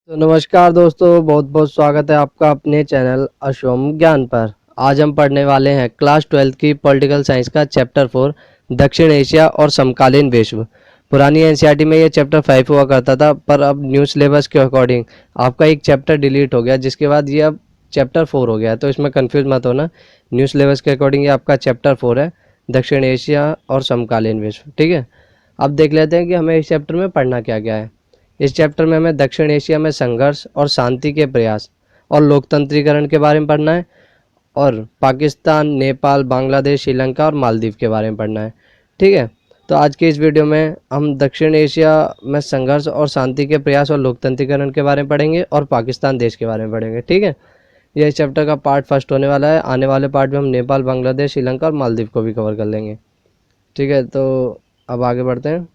तो नमस्कार दोस्तों, बहुत बहुत स्वागत है आपका अपने चैनल अशोम ज्ञान पर। आज हम पढ़ने वाले हैं क्लास 12 की पॉलिटिकल साइंस का चैप्टर 4 दक्षिण एशिया और समकालीन विश्व। पुरानी एनसीईआरटी में ये चैप्टर 5 हुआ करता था, पर अब न्यू सिलेबस के अकॉर्डिंग आपका एक चैप्टर डिलीट हो गया, जिसके बाद ये अब चैप्टर 4 हो गया है। तो इसमें कन्फ्यूज मत होना, न्यू सिलेबस के अकॉर्डिंग ये आपका चैप्टर 4 है, दक्षिण एशिया और समकालीन विश्व। ठीक है, अब देख लेते हैं कि हमें इस चैप्टर में पढ़ना क्या क्या है। इस चैप्टर में हमें दक्षिण एशिया में संघर्ष और शांति के प्रयास और लोकतंत्रीकरण के बारे में पढ़ना है, और पाकिस्तान, नेपाल, बांग्लादेश, श्रीलंका और मालदीव के बारे में पढ़ना है। ठीक है, तो आज के इस वीडियो में हम दक्षिण एशिया में संघर्ष और शांति के प्रयास और लोकतंत्रीकरण के बारे में पढ़ेंगे, और पाकिस्तान देश के बारे में पढ़ेंगे। ठीक है, यह इस चैप्टर का पार्ट फर्स्ट होने वाला है। आने वाले पार्ट में हम नेपाल, बांग्लादेश, श्रीलंका और मालदीव को भी कवर कर लेंगे। ठीक है, तो अब आगे बढ़ते हैं।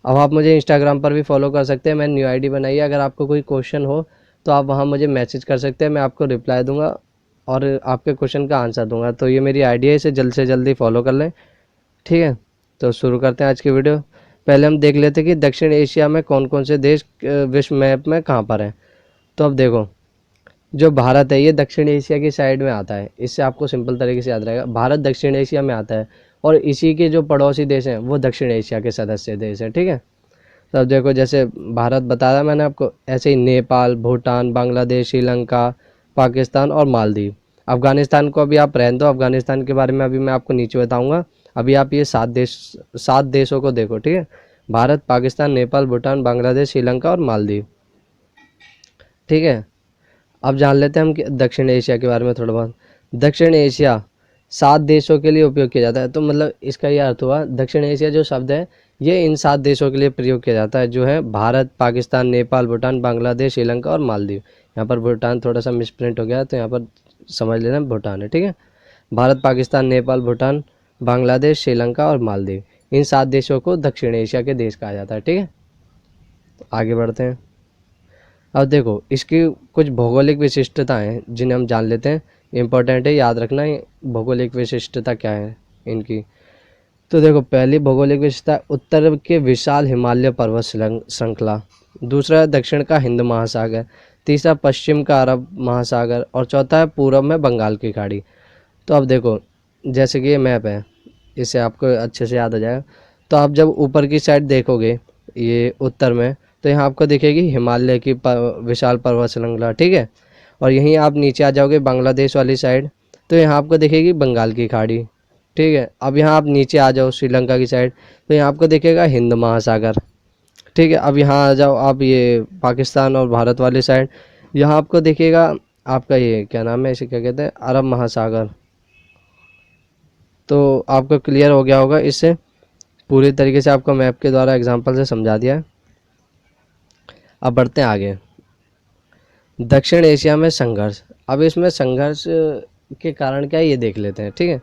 अब आप मुझे इंस्टाग्राम पर भी फॉलो कर सकते हैं, मैंने न्यू आईडी बनाई है। अगर आपको कोई क्वेश्चन हो तो आप वहाँ मुझे मैसेज कर सकते हैं, मैं आपको रिप्लाई दूंगा और आपके क्वेश्चन का आंसर दूंगा। तो ये मेरी आईडी है, इसे जल्द से जल्दी फॉलो कर लें। ठीक है, तो शुरू करते हैं आज की वीडियो। पहले हम देख लेते हैं कि दक्षिण एशिया में कौन कौन से देश विश्व मैप में कहाँ पर हैं। तो अब देखो, जो भारत है ये दक्षिण एशिया की साइड में आता है। इससे आपको सिंपल तरीके से याद रहेगा, भारत दक्षिण एशिया में आता है, और इसी के जो पड़ोसी देश हैं वो दक्षिण एशिया के सदस्य देश हैं। ठीक है, तो अब देखो, जैसे भारत बताया मैंने आपको, ऐसे ही नेपाल, भूटान, बांग्लादेश, श्रीलंका, पाकिस्तान और मालदीव। अफगानिस्तान को अभी आप रहने दो, अफगानिस्तान के बारे में अभी मैं आपको नीचे बताऊंगा। अभी आप ये 7 देशों को देखो। ठीक है, भारत, पाकिस्तान, नेपाल, भूटान, बांग्लादेश, श्रीलंका और मालदीव। ठीक है, अब जान लेते हैं हम दक्षिण एशिया के बारे में थोड़ा बहुत। दक्षिण एशिया 7 देशों के लिए उपयोग किया जाता है। तो मतलब इसका यह अर्थ हुआ, दक्षिण एशिया जो शब्द है ये इन 7 देशों के लिए प्रयोग किया जाता है, जो है भारत, पाकिस्तान, नेपाल, भूटान, बांग्लादेश, श्रीलंका और मालदीव। यहाँ पर भूटान थोड़ा सा मिसप्रिंट हो गया, तो यहाँ पर समझ लेना भूटान है। ठीक है, भारत, पाकिस्तान, नेपाल, भूटान, बांग्लादेश, श्रीलंका और मालदीव, इन 7 देशों को दक्षिण एशिया के देश कहा जाता है। ठीक है, तो आगे बढ़ते हैं। अब देखो, इसकी कुछ भौगोलिक विशिष्टताएं हैं जिन्हें हम जान लेते हैं। इम्पोर्टेंट है, याद रखना है भौगोलिक विशिष्टता क्या है इनकी। तो देखो, पहली भौगोलिक विशेषता, उत्तर के विशाल हिमालय पर्वत श्रृंखला। दूसरा है दक्षिण का हिंद महासागर। तीसरा पश्चिम का अरब महासागर, और चौथा है पूर्व में बंगाल की खाड़ी। तो अब देखो, जैसे कि ये मैप है, इसे आपको अच्छे से याद आ जाएगा। तो आप जब ऊपर की साइड देखोगे, ये उत्तर में, तो यहाँ आपको दिखेगी हिमालय की विशाल पर्वत श्रृंखला। ठीक है, और यहीं आप नीचे आ जाओगे बांग्लादेश वाली साइड, तो यहाँ आपको दिखेगी बंगाल की खाड़ी। ठीक है, अब यहाँ आप नीचे आ जाओ श्रीलंका की साइड, तो यहाँ आपको दिखेगा हिंद महासागर। ठीक है, अब यहाँ आ जाओ आप ये पाकिस्तान और भारत वाली साइड, यहाँ आपको दिखेगा आपका ये क्या नाम है, इसे क्या कहते हैं, अरब महासागर। तो आपको क्लियर हो गया होगा, इससे पूरी तरीके से आपको मैप के द्वारा एग्जांपल से समझा दिया है। अब बढ़ते हैं आगे। दक्षिण एशिया में संघर्ष। अब इसमें संघर्ष के कारण क्या है ये देख लेते हैं। ठीक है,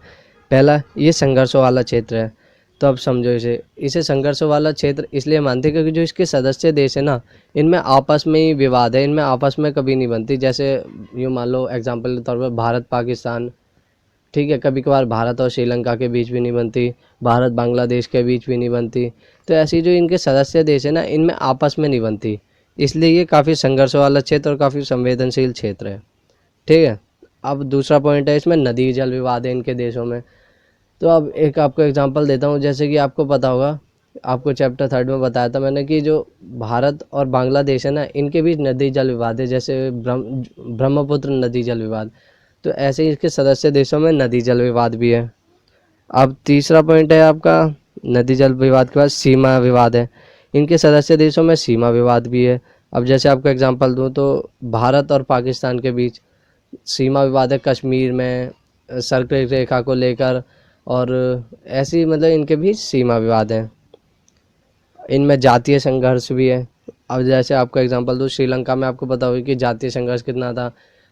पहला, ये संघर्षों वाला क्षेत्र है। तो अब समझो, इसे संघर्षों वाला क्षेत्र इसलिए मानते हैं क्योंकि जो इसके सदस्य देश है ना, इनमें आपस में ही विवाद है, इनमें आपस में कभी नहीं बनती। जैसे यूँ मान लो एग्जांपल के तौर पर भारत पाकिस्तान, ठीक है, कभी कभार भारत और श्रीलंका के बीच भी नहीं बनती, भारत बांग्लादेश के बीच भी नहीं बनती। तो ऐसी जो इनके सदस्य देश है ना, इनमें आपस में नहीं बनती, इसलिए ये काफ़ी संघर्ष वाला क्षेत्र और काफ़ी संवेदनशील क्षेत्र है। ठीक है, अब दूसरा पॉइंट है, इसमें नदी जल विवाद है इनके देशों में। तो अब एक आपको एग्जांपल देता हूँ। जैसे कि आपको पता होगा, आपको चैप्टर 3 में बताया था मैंने कि जो भारत और बांग्लादेश है ना, इनके बीच नदी जल विवाद है, जैसे ब्रह्मपुत्र नदी जल विवाद। तो ऐसे ही इसके सदस्य देशों में नदी जल विवाद भी है। अब तीसरा पॉइंट है आपका, नदी जल विवाद के बाद सीमा विवाद है, इनके सदस्य देशों में सीमा विवाद भी है। अब जैसे आपको एग्जांपल दूं तो भारत और पाकिस्तान के बीच सीमा विवाद है कश्मीर में, सर्कल रेखा को लेकर, और ऐसी मतलब इनके बीच सीमा विवाद है। इनमें जातीय संघर्ष भी है। अब जैसे आपको एग्जांपल दूं, श्रीलंका में आपको पता होगा कि जातीय संघर्ष कितना था।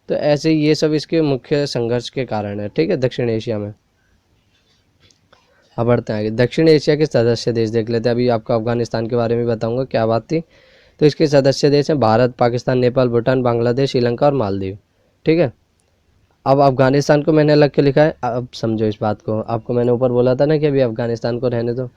तो ऐसे ये सब इसके मुख्य संघर्ष के कारण है। ठीक है, दक्षिण एशिया में। अब बढ़ते हैं आगे। दक्षिण एशिया के सदस्य देश देख लेते हैं। अभी आपको अफगानिस्तान के बारे में बताऊंगा क्या बात थी। तो इसके सदस्य देश हैं भारत, पाकिस्तान, नेपाल, भूटान, बांग्लादेश, श्रीलंका और मालदीव। ठीक है, अब अफगानिस्तान को मैंने अलग क्यों लिखा है, अब समझो इस बात को। आपको मैंने ऊपर बोला था ना कि अभी अफगानिस्तान को रहने दो,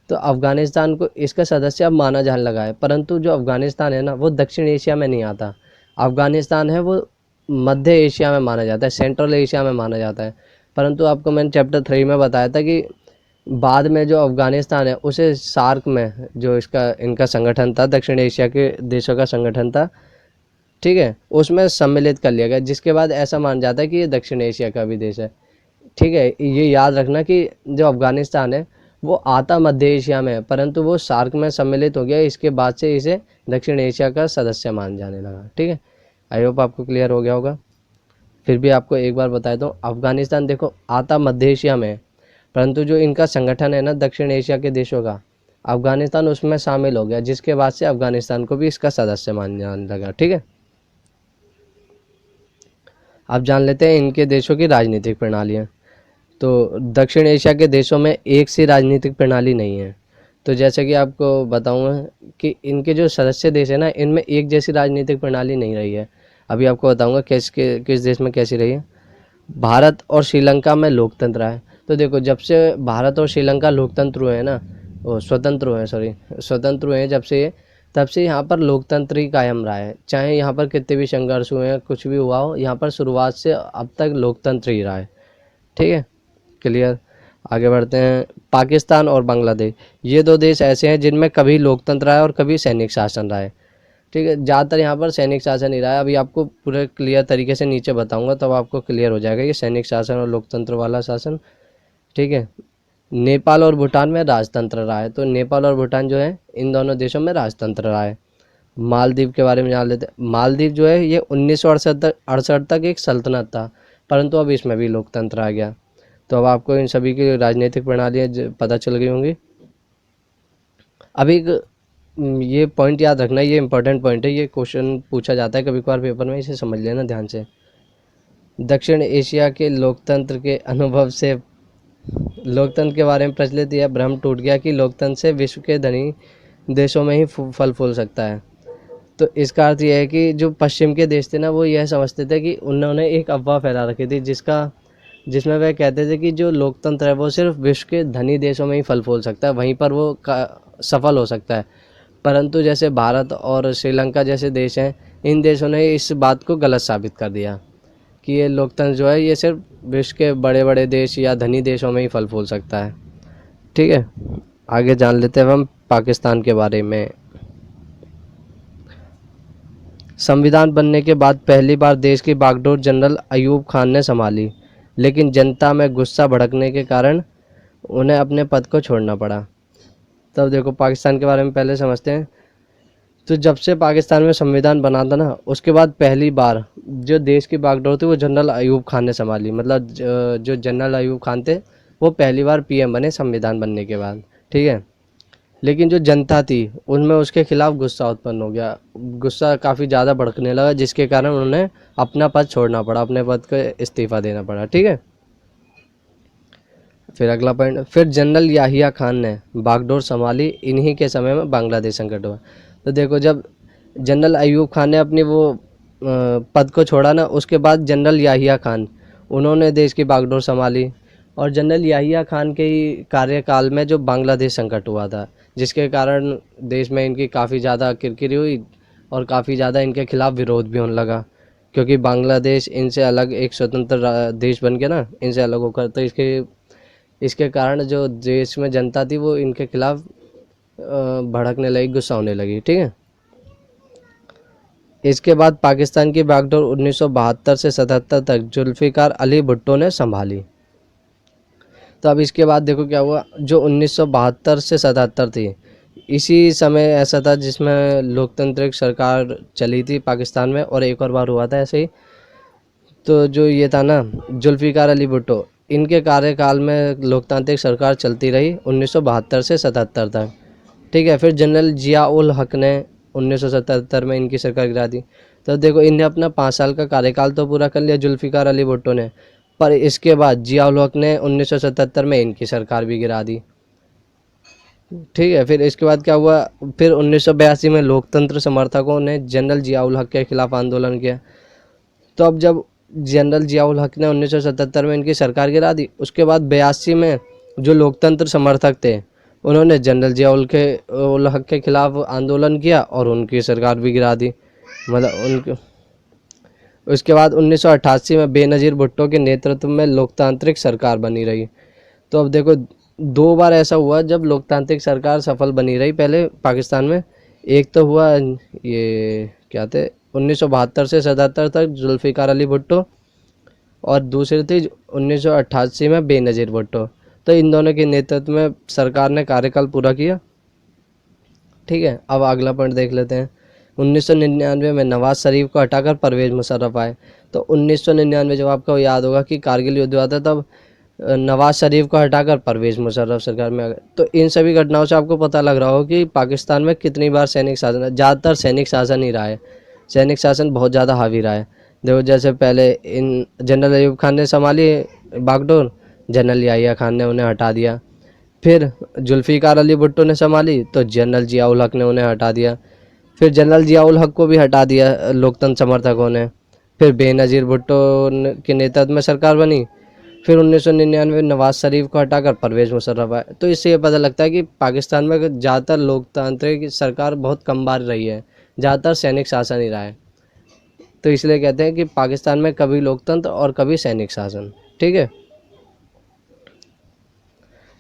तो अफ़गानिस्तान को इसका सदस्य अब माना जाने लगा है, परंतु जो अफ़गानिस्तान है ना वो दक्षिण एशिया में नहीं आता। अफ़गानिस्तान है वो मध्य एशिया में माना जाता है, सेंट्रल एशिया में माना जाता है। परंतु आपको मैंने चैप्टर 3 में बताया था कि बाद में जो अफ़गानिस्तान है उसे सार्क में, जो इसका इनका संगठन था, दक्षिण एशिया के देशों का संगठन था, ठीक है, उसमें सम्मिलित कर लिया गया, जिसके बाद ऐसा माना जाता है कि ये दक्षिण एशिया का भी देश है। ठीक है, ये याद रखना कि जो अफ़गानिस्तान है वो आता मध्य एशिया में है, परंतु वो सार्क में सम्मिलित हो गया, इसके बाद से इसे दक्षिण एशिया का सदस्य मान जाने लगा। ठीक है, आई होप आपको क्लियर हो गया होगा। फिर भी आपको एक बार बता दूँ, अफ़गानिस्तान देखो आता मध्य एशिया में है, परंतु जो इनका संगठन है ना दक्षिण एशिया के देशों का, अफ़गानिस्तान उसमें शामिल हो गया, जिसके बाद से अफ़गानिस्तान को भी इसका सदस्य मान जाने लगा। ठीक है, अब जान लेते हैं इनके देशों की राजनीतिक प्रणालियाँ। तो दक्षिण एशिया के देशों में एक सी राजनीतिक प्रणाली नहीं है। तो जैसे कि आपको बताऊंगा कि इनके जो सदस्य देश है ना, इनमें एक जैसी राजनीतिक प्रणाली नहीं रही है। अभी आपको बताऊंगा किस देश में कैसी रही है। भारत और श्रीलंका में लोकतंत्र है। तो देखो, जब से भारत और श्रीलंका लोकतंत्र हुए हैं ना, वो स्वतंत्र हुए हैं, सॉरी, स्वतंत्र हुए हैं जब से, तब से यहाँ पर लोकतंत्र ही कायम रहा है। चाहे यहाँ पर कितने भी संघर्ष हुए हैं, कुछ भी हुआ हो, यहाँ पर शुरुआत से अब तक लोकतंत्र ही रहा है। ठीक है, क्लियर। आगे बढ़ते हैं। पाकिस्तान और बांग्लादेश, ये दो देश ऐसे हैं जिनमें कभी लोकतंत्र रहा है और कभी सैनिक शासन रहा है। ठीक है, ज़्यादातर यहाँ पर सैनिक शासन ही रहा है। अभी आपको पूरे क्लियर तरीके से नीचे बताऊंगा, तब आपको क्लियर हो जाएगा ये सैनिक शासन और लोकतंत्र वाला शासन। ठीक है, नेपाल और भूटान में राजतंत्र रहा है। तो नेपाल और भूटान जो है, इन दोनों देशों में राजतंत्र रहा है। मालदीव के बारे में जान लेते हैं। मालदीव जो है ये 1968 तक एक सल्तनत था, परंतु अब इसमें भी लोकतंत्र आ गया। तो अब आपको इन सभी की राजनीतिक प्रणालियाँ पता चल गई होंगी। अब एक ये पॉइंट याद रखना, ये इंपॉर्टेंट पॉइंट है, ये क्वेश्चन पूछा जाता है कभी कभार पेपर में, इसे समझ लेना ध्यान से। दक्षिण एशिया के लोकतंत्र के अनुभव से लोकतंत्र के बारे में प्रचलित यह भ्रम टूट गया कि लोकतंत्र से विश्व के धनी देशों में ही फल फूल सकता है। तो इसका अर्थ यह है कि जो पश्चिम के देश थे ना, वो यह समझते थे कि उन्होंने एक अफवाह फैला रखी थी, जिसमें वह कहते थे कि जो लोकतंत्र है वो सिर्फ विश्व के धनी देशों में ही फल फूल सकता है, वहीं पर वो सफल हो सकता है। परंतु जैसे भारत और श्रीलंका जैसे देश हैं, इन देशों ने इस बात को गलत साबित कर दिया कि ये लोकतंत्र जो है ये सिर्फ विश्व के बड़े बड़े देश या धनी देशों में ही फल फूल सकता है। ठीक है, आगे जान लेते हैं हम पाकिस्तान के बारे में। संविधान बनने के बाद पहली बार देश की बागडोर जनरल अयूब खान ने संभाली, लेकिन जनता में गुस्सा भड़कने के कारण उन्हें अपने पद को छोड़ना पड़ा। तब देखो, पाकिस्तान के बारे में पहले समझते हैं। तो जब से पाकिस्तान में संविधान बना था ना, उसके बाद पहली बार जो देश की बागडोर थी वो जनरल अयूब खान ने संभाली। मतलब जो जनरल अयूब खान थे वो पहली बार पीएम बने संविधान बनने के बाद। ठीक है, लेकिन जो जनता थी उनमें उसके खिलाफ गुस्सा उत्पन्न हो गया, गुस्सा काफ़ी ज़्यादा भड़कने लगा, जिसके कारण उन्हें अपना पद छोड़ना पड़ा, अपने पद को इस्तीफा देना पड़ा। ठीक है, फिर अगला पॉइंट, फिर जनरल याहिया खान ने बागडोर संभाली, इन्हीं के समय में बांग्लादेश संकट हुआ। तो देखो, जब जनरल अयूब खान ने अपनी वो पद को छोड़ा ना, उसके बाद जनरल याहिया खान, उन्होंने देश की बागडोर संभाली। और जनरल याहिया खान के ही कार्यकाल में जो बांग्लादेश संकट हुआ था, जिसके कारण देश में इनकी काफ़ी ज़्यादा किरकिरी हुई और काफ़ी ज़्यादा इनके खिलाफ विरोध भी होने लगा, क्योंकि बांग्लादेश इनसे अलग एक स्वतंत्र देश बन गया ना, इनसे अलग होकर। तो इसके कारण जो देश में जनता थी वो इनके खिलाफ भड़कने लगी, गुस्सा होने लगी। ठीक है, इसके बाद पाकिस्तान की बागडोर 1972 से 77 तक जुल्फ़िकार अली भुट्टो ने संभाली। तो अब इसके बाद देखो क्या हुआ, जो 1972 से 77 थी, इसी समय ऐसा था जिसमें लोकतांत्रिक सरकार चली थी पाकिस्तान में, और एक और बार हुआ था ऐसे ही। तो जो ये था ना जुल्फ़िकार अली भुट्टो, इनके कार्यकाल में लोकतांत्रिक सरकार चलती रही 1972 से 77 तक। ठीक है, फिर जनरल जिया उल हक ने 1977 में इनकी सरकार गिरा दी। तो देखो, इन्हें अपना 5 साल का कार्यकाल तो पूरा कर लिया जुल्फ़िकार अली भुट्टो ने, पर इसके बाद जिया उल हक ने 1977 में इनकी सरकार भी गिरा दी। ठीक है, फिर इसके बाद क्या हुआ, फिर 1982 में लोकतंत्र समर्थकों ने जनरल जिया उल हक के खिलाफ आंदोलन किया। तो अब जब जनरल जिया उल हक ने 1977 में इनकी सरकार गिरा दी, उसके बाद 82 में जो लोकतंत्र समर्थक थे उन्होंने जनरल जियाउल के उल हक के खिलाफ आंदोलन किया और उनकी सरकार भी गिरा दी। मतलब उनके उसके बाद 1988 में बेनज़ीर भुट्टो के नेतृत्व में लोकतांत्रिक सरकार बनी रही। तो अब देखो, दो बार ऐसा हुआ जब लोकतांत्रिक सरकार सफल बनी रही पहले पाकिस्तान में। एक तो हुआ ये क्या थे 1972 से 77 तक जुल्फ़िकार अली भुट्टो, और दूसरी थी 1988 में बेनज़ीर भुट्टो। तो इन दोनों के नेतृत्व में सरकार ने कार्यकाल पूरा किया। ठीक है, अब अगला पॉइंट देख लेते हैं। 1999 में नवाज शरीफ को हटाकर परवेज़ मुशर्रफ आए। तो 1999 जब आपको याद होगा कि कारगिल युद्ध हुआ था, तब नवाज शरीफ को हटाकर परवेज़ मुशर्रफ सरकार में आ गए। तो इन सभी घटनाओं से आपको पता लग रहा हो कि पाकिस्तान में कितनी बार सैनिक शासन है। ज़्यादातर सैनिक शासन ही रहा है, सैनिक शासन बहुत ज़्यादा हावी रहा है। देखो, जैसे पहले इन जनरल अयूब खान ने संभाली बागडोर, जनरल याहिया खान ने उन्हें हटा दिया। फिर जुल्फ़िकार अली भुट्टो ने संभाली तो जनरल जियाउल हक ने उन्हें हटा दिया। फिर जनरल जियाउल हक को भी हटा दिया लोकतंत्र समर्थकों ने। फिर बेनज़ीर भुट्टो के नेतृत्व में सरकार बनी। फिर 1999 नवाज शरीफ को हटाकर परवेज़ मुशर्रफ आए। तो इससे ये पता लगता है कि पाकिस्तान में ज़्यादातर लोकतांत्रिक सरकार बहुत कम बार रही है, ज़्यादातर सैनिक शासन ही रहा है। तो इसलिए कहते हैं कि पाकिस्तान में कभी लोकतंत्र और कभी सैनिक शासन। ठीक है,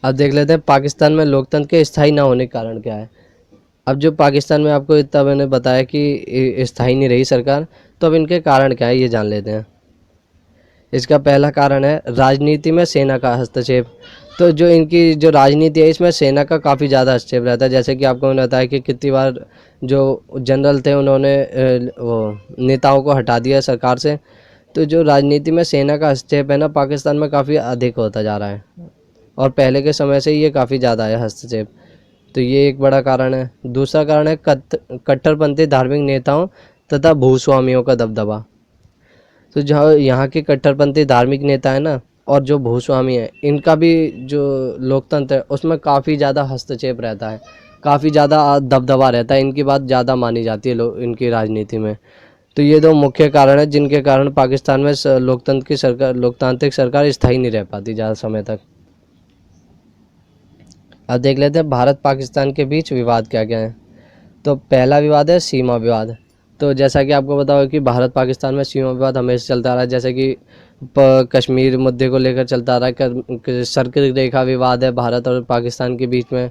अब देख लेते हैं पाकिस्तान में लोकतंत्र के स्थायी ना होने के कारण क्या है। अब जो पाकिस्तान में आपको इतना मैंने बताया कि स्थायी नहीं रही सरकार, तो अब इनके कारण क्या है ये जान लेते हैं। इसका पहला कारण है राजनीति में सेना का हस्तक्षेप। तो जो इनकी जो राजनीति है, इसमें सेना का काफ़ी ज़्यादा हस्तक्षेप रहता है। जैसे कि आपको मैंने बताया कि कितनी बार जो जनरल थे उन्होंने वो नेताओं को हटा दिया सरकार से। तो जो राजनीति में सेना का हस्तक्षेप है ना, पाकिस्तान में काफ़ी अधिक होता जा रहा है, और पहले के समय से ये काफ़ी ज़्यादा है हस्तक्षेप। तो ये एक बड़ा कारण है। दूसरा कारण है कट्टरपंथी धार्मिक नेताओं तथा भूस्वामियों का दबदबा। तो जहाँ यहाँ के कट्टरपंथी धार्मिक नेता है ना, और जो भूस्वामी है, इनका भी जो लोकतंत्र है उसमें काफ़ी ज़्यादा हस्तक्षेप रहता है, काफ़ी ज़्यादा दबदबा रहता है, इनकी बात ज़्यादा मानी जाती है इनकी राजनीति में। तो ये दो मुख्य कारण है जिनके कारण पाकिस्तान में लोकतांत्रिक सरकार स्थायी नहीं रह पाती ज़्यादा समय तक। अब देख लेते हैं भारत पाकिस्तान के बीच विवाद क्या क्या है। तो पहला विवाद है सीमा विवाद। तो जैसा कि आपको पता हो कि भारत पाकिस्तान में सीमा विवाद हमेशा चलता रहा है। जैसे कि कश्मीर मुद्दे को लेकर चलता रहा है, सर्किल रेखा विवाद है भारत और पाकिस्तान के बीच में।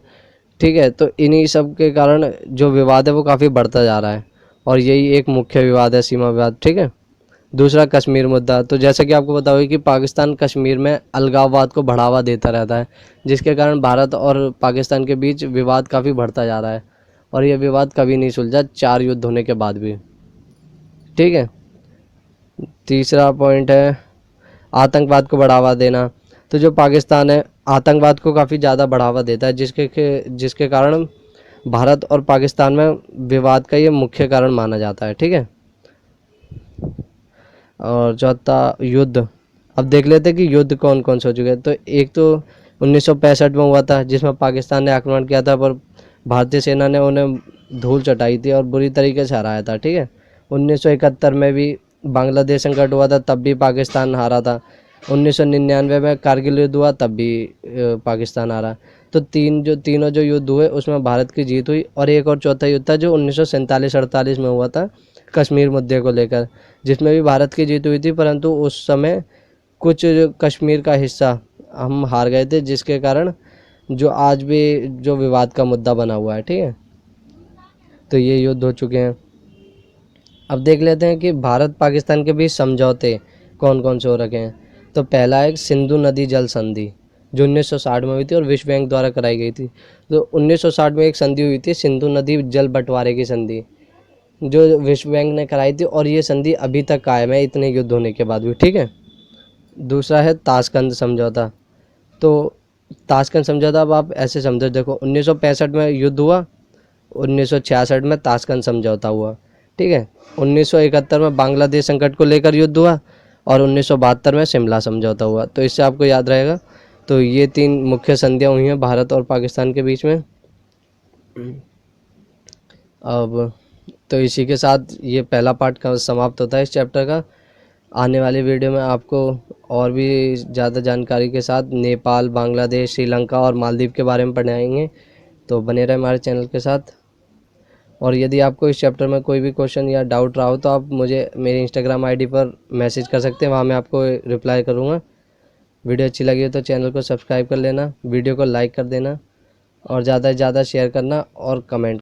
ठीक है, तो इन्हीं सब के कारण जो विवाद है वो काफ़ी बढ़ता जा रहा है, और यही एक मुख्य विवाद है, सीमा विवाद। ठीक है, दूसरा कश्मीर मुद्दा। तो जैसे कि आपको पता होगा कि पाकिस्तान कश्मीर में अलगाववाद को बढ़ावा देता रहता है, जिसके कारण भारत और पाकिस्तान के बीच विवाद काफ़ी बढ़ता जा रहा है, और ये विवाद कभी नहीं सुलझा 4 युद्ध होने के बाद भी। ठीक है, तीसरा पॉइंट है आतंकवाद को बढ़ावा देना। तो जो पाकिस्तान है आतंकवाद को काफ़ी ज़्यादा बढ़ावा देता है, जिसके कारण भारत और पाकिस्तान में विवाद का ये मुख्य कारण माना जाता है। ठीक है, और चौथा युद्ध। अब देख लेते हैं कि युद्ध कौन कौन से हो चुके हैं। तो एक तो 1965 में हुआ था, जिसमें पाकिस्तान ने आक्रमण किया था, पर भारतीय सेना ने उन्हें धूल चटाई थी और बुरी तरीके से हराया था। ठीक है, 1971 में भी बांग्लादेश संकट हुआ था, तब भी पाकिस्तान हारा था। 1999 में कारगिल युद्ध हुआ, तब भी पाकिस्तान हारा। तो तीनों जो युद्ध हुए उसमें भारत की जीत हुई। और एक और चौथा युद्ध था जो 1947-48 में हुआ था कश्मीर मुद्दे को लेकर, जिसमें भी भारत की जीत हुई थी, परंतु उस समय कुछ कश्मीर का हिस्सा हम हार गए थे, जिसके कारण जो आज भी जो विवाद का मुद्दा बना हुआ है। ठीक है, तो ये युद्ध हो चुके हैं। अब देख लेते हैं कि भारत पाकिस्तान के बीच समझौते कौन कौन से हो रखे हैं। तो पहला है सिंधु नदी जल संधि, जो 1960 में हुई थी और विश्व बैंक द्वारा कराई गई थी। तो 1960 में एक संधि हुई थी, सिंधु नदी जल बंटवारे की संधि, जो विश्व बैंक ने कराई थी, और ये संधि अभी तक कायम है इतने युद्ध होने के बाद भी। ठीक है, दूसरा है ताशकंद समझौता। तो ताशकंद समझौता अब आप ऐसे समझो, देखो 1965 में युद्ध हुआ, 1966 में ताशकंद समझौता हुआ। ठीक है, 1971 में बांग्लादेश संकट को लेकर युद्ध हुआ, और 1972 में शिमला समझौता हुआ। तो इससे आपको याद रहेगा। तो ये 3 मुख्य संधियाँ हुई हैं भारत और पाकिस्तान के बीच में। अब तो इसी के साथ ये पहला पार्ट का समाप्त होता है इस चैप्टर का। आने वाली वीडियो में आपको और भी ज़्यादा जानकारी के साथ नेपाल, बांग्लादेश, श्रीलंका और मालदीव के बारे में पढ़ाएंगे। तो बने रहे हमारे चैनल के साथ। और यदि आपको इस चैप्टर में कोई भी क्वेश्चन या डाउट रहा हो तो आप मुझे मेरी इंस्टाग्राम आईडी पर मैसेज कर सकते हैं, वहाँ मैं आपको रिप्लाई करूँगा। वीडियो अच्छी लगी हो तो चैनल को सब्सक्राइब कर लेना, वीडियो को लाइक कर देना और ज़्यादा से ज़्यादा शेयर करना और कमेंट